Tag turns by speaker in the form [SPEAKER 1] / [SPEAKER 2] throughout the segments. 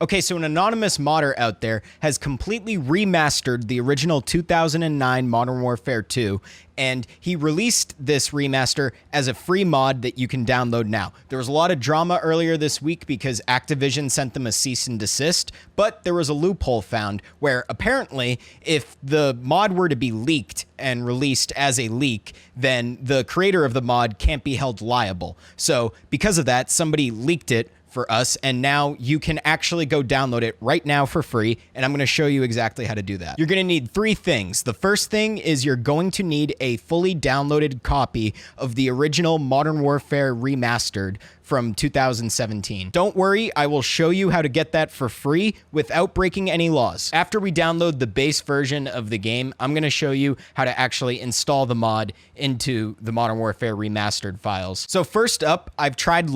[SPEAKER 1] Okay, so an anonymous modder out there has completely remastered the original 2009 Modern Warfare 2, and he released this remaster as a free mod that you can download now. There was a lot of drama earlier this week because Activision sent them a cease and desist, but there was a loophole found where apparently if the mod were to be leaked and released as a leak, then the creator of the mod can't be held liable. So because of that, somebody leaked it for us, and now you can actually go download it right now for free, and I'm going to show you exactly how to do that. You're going to need three things. The first thing is you're going to need a fully downloaded copy of the original Modern Warfare Remastered from 2017. Don't worry, I will show you how to get that for free without breaking any laws. After we download the base version of the game, I'm going to show you how to actually install the mod into the Modern Warfare Remastered files. So first up, I tried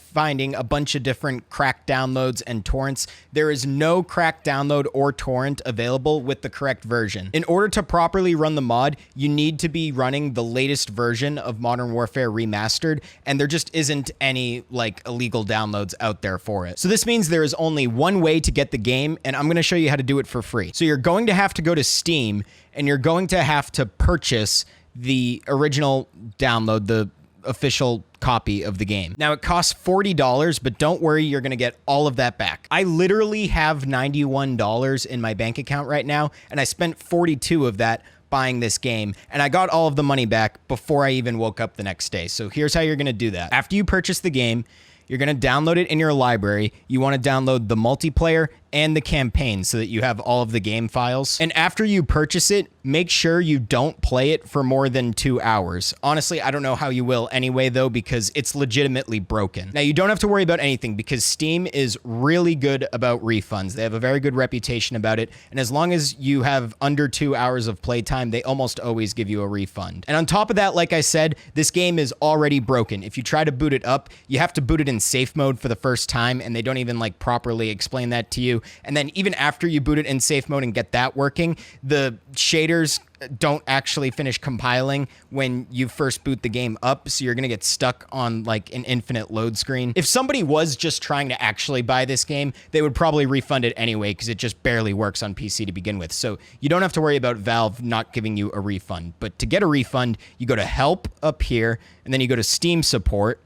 [SPEAKER 1] finding a bunch of different cracked downloads and torrents. There is no cracked download or torrent available with the correct version. In order to properly run the mod, you need to be running the latest version of Modern Warfare Remastered, and there just isn't any like illegal downloads out there for it. So this means there is only one way to get the game, and I'm going to show you how to do it for free. So you're going to have to go to Steam, and you're going to have to purchase the original download, the official copy of the game. Now it costs $40, but don't worry, you're going to get all of that back. I literally have $91 in my bank account right now, and I spent 42 of that buying this game, and I got all of the money back before I even woke up the next day. So here's how you're going to do that. After you purchase the game, you're going to download it in your library. You want to download the multiplayer and the campaign so that you have all of the game files. And after you purchase it, make sure you don't play it for more than 2 hours. Honestly, I don't know how you will anyway, though, because it's legitimately broken. Now, you don't have to worry about anything because Steam is really good about refunds. They have a very good reputation about it. And as long as you have under 2 hours of playtime, they almost always give you a refund. And on top of that, like I said, this game is already broken. If you try to boot it up, you have to boot it in safe mode for the first time, and they don't even like properly explain that to you. And then even after you boot it in safe mode and get that working, the shaders don't actually finish compiling when you first boot the game up, so you're gonna get stuck on like an infinite load screen. If somebody was just trying to actually buy this game, they would probably refund it anyway because it just barely works on PC to begin with. So you don't have to worry about Valve not giving you a refund. But to get a refund, you go to Help up here, and then you go to Steam Support,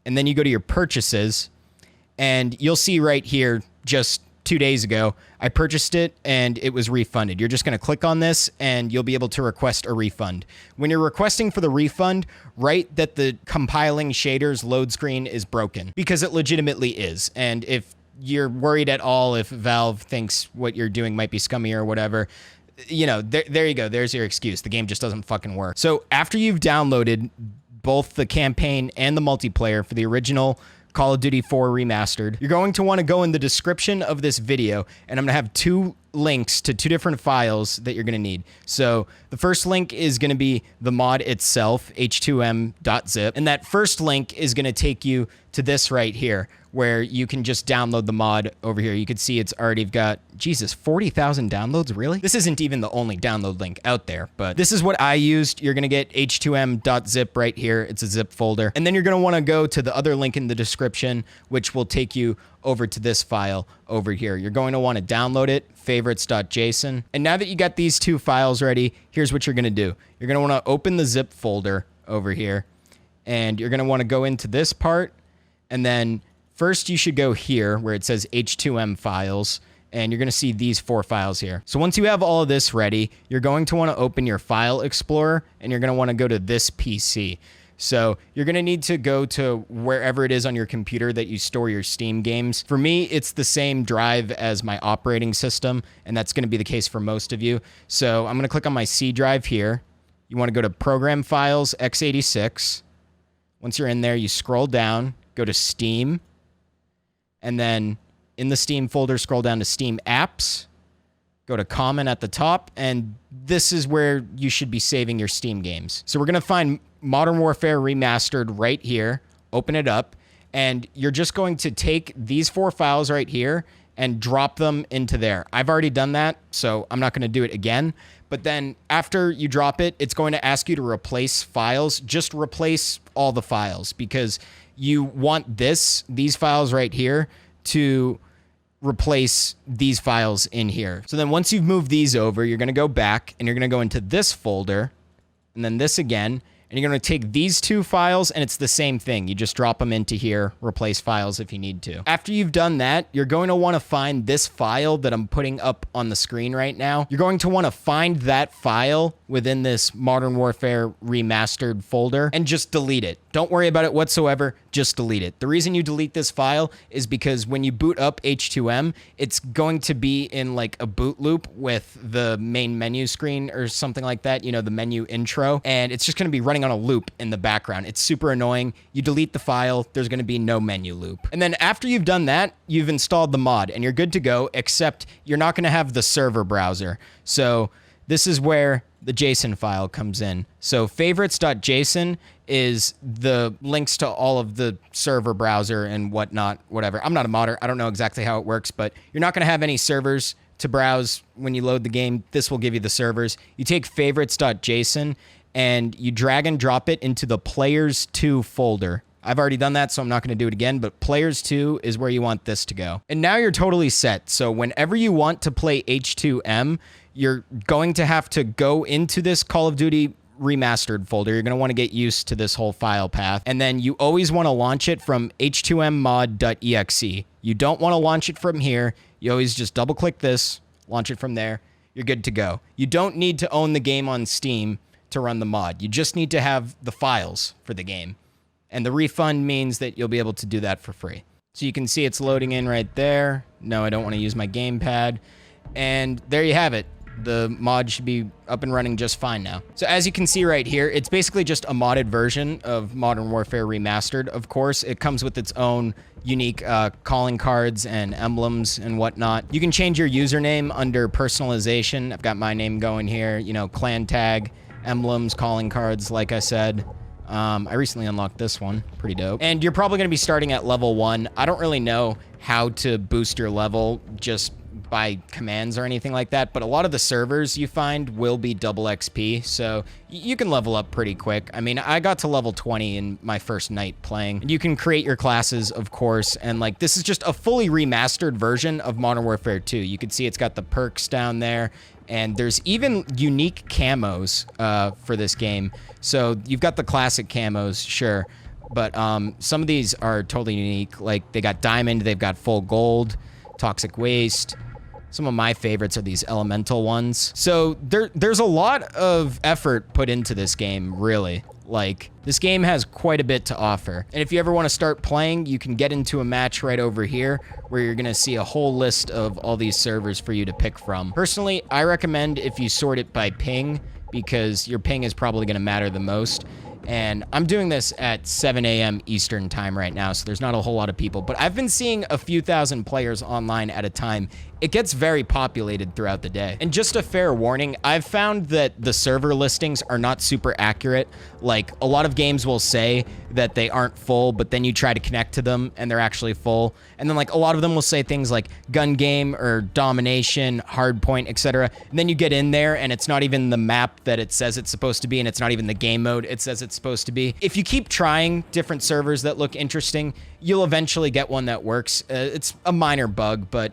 [SPEAKER 1] and then you go to your purchases, and you'll see right here, just 2 days ago, I purchased it and it was refunded. You're just going to click on this and you'll be able to request a refund. When you're requesting for the refund, write that the compiling shaders load screen is broken, because it legitimately is. And if you're worried at all if Valve thinks what you're doing might be scummy or whatever, you know, there you go. There's your excuse. The game just doesn't fucking work. So after you've downloaded both the campaign and the multiplayer for the original Call of Duty 4 Remastered, you're going to want to go in the description of this video, and I'm going to have two links to two different files that you're going to need. So the first link is going to be the mod itself, H2M.zip, and that first link is going to take you to this right here, where you can just download the mod over here. You can see it's already got, Jesus, 40,000 downloads, really? This isn't even the only download link out there, but this is what I used. You're gonna get H2M.zip right here. It's a zip folder. And then you're gonna wanna go to the other link in the description, which will take you over to this file over here. You're going to wanna download it, favorites.json. And now that you got these two files ready, here's what you're gonna do. You're gonna wanna open the zip folder over here, and you're gonna wanna go into this part, and then first, you should go here where it says H2M files, and you're going to see these 4 files here. So once you have all of this ready, you're going to want to open your file explorer, and you're going to want to go to this PC. So you're going to need to go to wherever it is on your computer that you store your Steam games. For me, it's the same drive as my operating system, and that's going to be the case for most of you. So I'm going to click on my C drive here. You want to go to Program Files, x86. Once you're in there, you scroll down, go to Steam, and then in the Steam folder, scroll down to Steam Apps, go to Common at the top, and this is where you should be saving your Steam games. So we're going to find Modern Warfare Remastered right here, open it up, and you're just going to take these 4 files right here and drop them into there. I've already done that, so I'm not going to do it again. But then after you drop it, it's going to ask you to replace files. Just replace all the files, because you want these files right here to replace these files in here. So then once you've moved these over, you're going to go back and you're going to go into this folder and then this again. And you're going to take these two files, and it's the same thing. You just drop them into here, replace files if you need to. After you've done that, you're going to want to find this file that I'm putting up on the screen right now. You're going to want to find that file within this Modern Warfare Remastered folder and just delete it. Don't worry about it whatsoever, just delete it. The reason you delete this file is because when you boot up H2M, it's going to be in like a boot loop with the main menu screen or something like that, you know, the menu intro, and it's just going to be running on a loop in the background. It's super annoying. You delete the file, there's going to be no menu loop. And then after you've done that, you've installed the mod and you're good to go, except you're not going to have the server browser. So this is where the JSON file comes in. So favorites.json is the links to all of the server browser and whatnot, whatever. I'm not a modder. I don't know exactly how it works, but you're not going to have any servers to browse when you load the game. This will give you the servers. You take favorites.json and you drag and drop it into the players2 folder. I've already done that, so I'm not going to do it again, but players2 is where you want this to go. And now you're totally set. So whenever you want to play H2M, you're going to have to go into this Call of Duty Remastered folder. You're going to want to get used to this whole file path. And then you always want to launch it from h2mmod.exe. You don't want to launch it from here. You always just double click this, launch it from there. You're good to go. You don't need to own the game on Steam to run the mod. You just need to have the files for the game. And the refund means that you'll be able to do that for free. So you can see it's loading in right there. No, I don't want to use my gamepad. And there you have it. The mod should be up and running just fine now. So as you can see right here, it's basically just a modded version of Modern Warfare Remastered. Of course, it comes with its own unique calling cards and emblems and whatnot. You can change your username under personalization. I've got my name going here, you know, clan tag, emblems, calling cards, like I said. I recently unlocked this one. Pretty dope. And you're probably going to be starting at level 1. I don't really know how to boost your level just by commands or anything like that, but a lot of the servers you find will be double XP, so you can level up pretty quick. I mean, I got to level 20 in my first night playing. You can create your classes, of course, and like this is just a fully remastered version of Modern Warfare 2. You can see it's got the perks down there, and there's even unique camos for this game. So you've got the classic camos, sure, but some of these are totally unique. Like they got diamond, they've got full gold, toxic waste. Some of my favorites are these elemental ones. So there's a lot of effort put into this game, really. Like, this game has quite a bit to offer. And if you ever want to start playing, you can get into a match right over here where you're going to see a whole list of all these servers for you to pick from. Personally, I recommend if you sort it by ping, because your ping is probably going to matter the most. And I'm doing this at 7 a.m. Eastern time right now, so there's not a whole lot of people. But I've been seeing a few thousand players online at a time. It gets very populated throughout the day. And just a fair warning, I've found that the server listings are not super accurate. Like, a lot of games will say that they aren't full, but then you try to connect to them and they're actually full. And then, like, a lot of them will say things like gun game or domination, hardpoint, etc. And then you get in there and it's not even the map that it says it's supposed to be, and it's not even the game mode it says it's supposed to be. If you keep trying different servers that look interesting, you'll eventually get one that works. It's a minor bug, but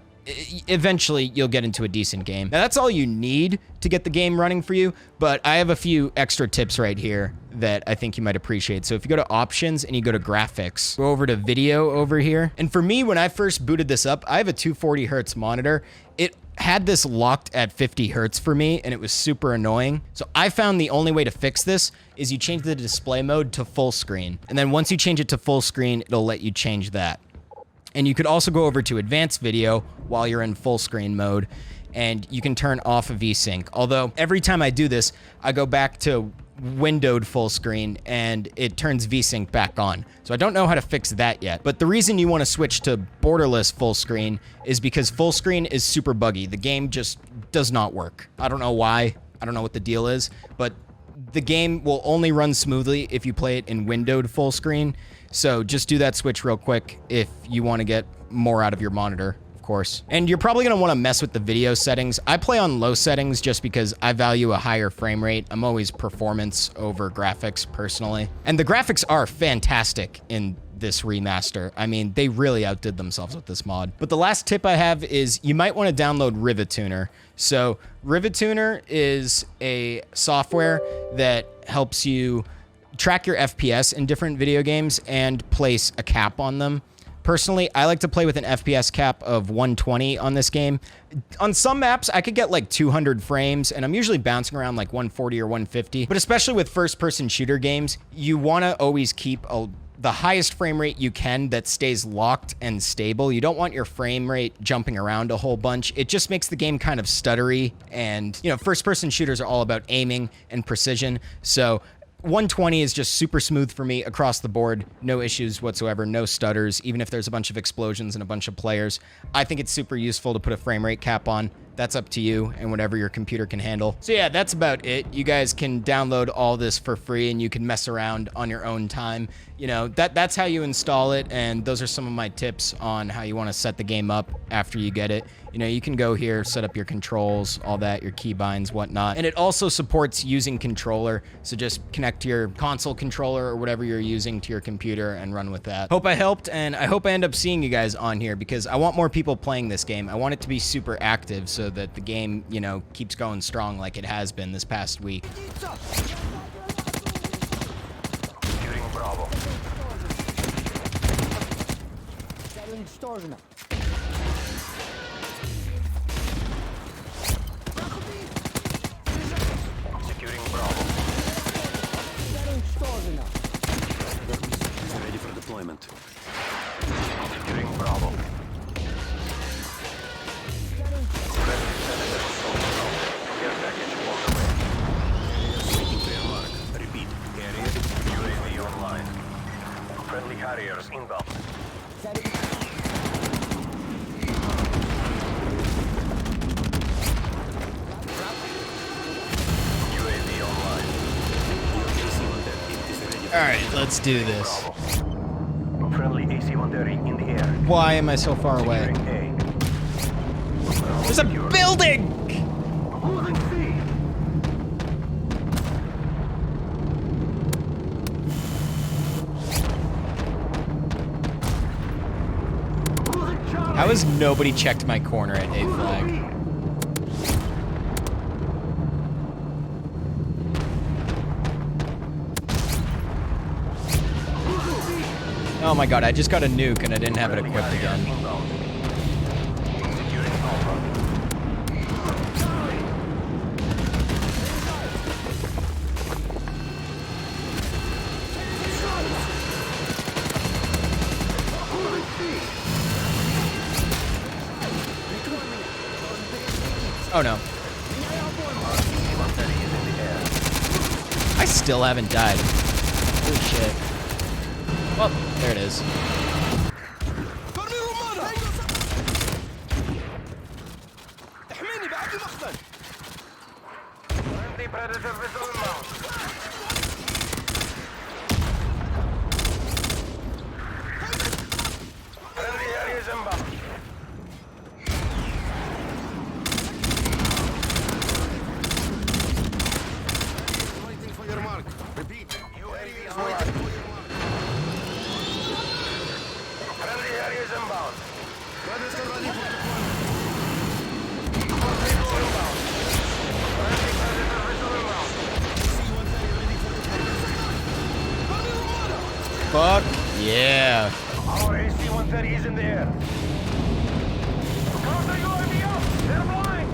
[SPEAKER 1] eventually you'll get into a decent game. Now that's all you need to get the game running for you, but I have a few extra tips right here that I think you might appreciate. So if you go to options and you go to graphics, go over to video over here. And for me, when I first booted this up, I have a 240 hertz monitor. It had this locked at 50 hertz for me, and it was super annoying. So I found the only way to fix this is you change the display mode to full screen. And then once you change it to full screen, it'll let you change that. And you could also go over to advanced video while you're in full screen mode, and you can turn off VSync. Although every time I do this, I go back to windowed full screen and it turns VSync back on. So I don't know how to fix that yet. But the reason you want to switch to borderless full screen is because full screen is super buggy. The game just does not work. I don't know why. I don't know what the deal is, but the game will only run smoothly if you play it in windowed full screen. So just do that switch real quick if you want to get more out of your monitor, of course. course. And you're probably gonna wanna mess with the video settings. I play on low settings just because I value a higher frame rate. I'm always performance over graphics personally. And the graphics are fantastic in this remaster. I mean, they really outdid themselves with this mod. But the last tip I have is you might want to download Rivet Tuner. So Rivet Tuner is a software that helps you track your FPS in different video games and place a cap on them. Personally, I like to play with an FPS cap of 120 on this game. On some maps, I could get like 200 frames, and I'm usually bouncing around like 140 or 150. But especially with first-person shooter games, you want to always keep the highest frame rate you can that stays locked and stable. You don't want your frame rate jumping around a whole bunch. It just makes the game kind of stuttery, and you know, first-person shooters are all about aiming and precision. So 120 is just super smooth for me across the board. No issues whatsoever, no stutters, even if there's a bunch of explosions and a bunch of players. I think it's super useful to put a frame rate cap on. That's up to you and whatever your computer can handle. So yeah, that's about it. You guys can download all this for free and you can mess around on your own time. You know, that's how you install it, and those are some of my tips on how you want to set the game up after you get it. You know, you can go here, set up your controls, all that, your keybinds, whatnot. And it also supports using controller, so just connect your console controller or whatever you're using to your computer and run with that. Hope I helped, and I hope I end up seeing you guys on here because I want more people playing this game. I want it to be super active so that the game, you know, keeps going strong like it has been this past week.
[SPEAKER 2] Securing Bravo. Ready for deployment. Securing Bravo. Care package on the way. Waiting for your mark. Repeat. Carrier. UAV online. Friendly Harriers inbound. UAV online.
[SPEAKER 1] All right, let's do this.
[SPEAKER 2] Friendly AC-130 in the air.
[SPEAKER 1] Why am I so far away?
[SPEAKER 2] Securing A.
[SPEAKER 1] There's a building!
[SPEAKER 2] Losing C. Losing Charlie.
[SPEAKER 1] How has nobody checked my corner at A flag? Oh my god, I just got a nuke and I didn't have it equipped again.
[SPEAKER 2] Securing Alpha.
[SPEAKER 1] Oh no. I still haven't died. Holy shit. Oh, there it is.
[SPEAKER 2] Friendly Predator missile inbound. Friendly areas inbound.
[SPEAKER 3] Waiting for your mark. Repeat.
[SPEAKER 2] UAV online. Friendly areas inbound.
[SPEAKER 3] Predator ready for deployment.
[SPEAKER 2] Missile inbound. Friendly Predator missile inbound.
[SPEAKER 3] C-130 ready for deployment.
[SPEAKER 1] Fuck yeah.
[SPEAKER 2] Our AC-130 is in the air. Counter UAV up! They're flying!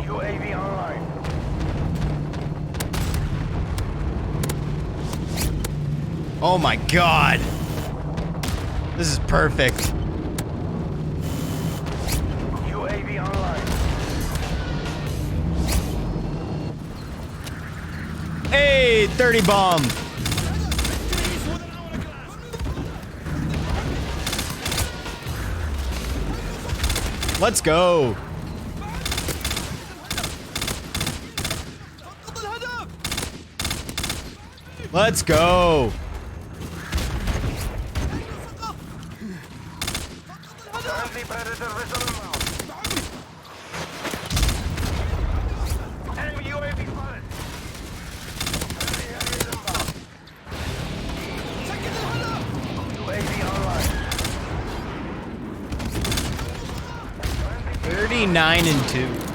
[SPEAKER 2] UAV online.
[SPEAKER 1] Oh my god. This is perfect.
[SPEAKER 2] UAV online.
[SPEAKER 1] Hey, 30 bomb. Let's go. Let's go.
[SPEAKER 2] Friendly Predator vessel inbound. Enemy UAV spotted. Friendly Harriers inbound. UAV online.
[SPEAKER 1] 39 and 2.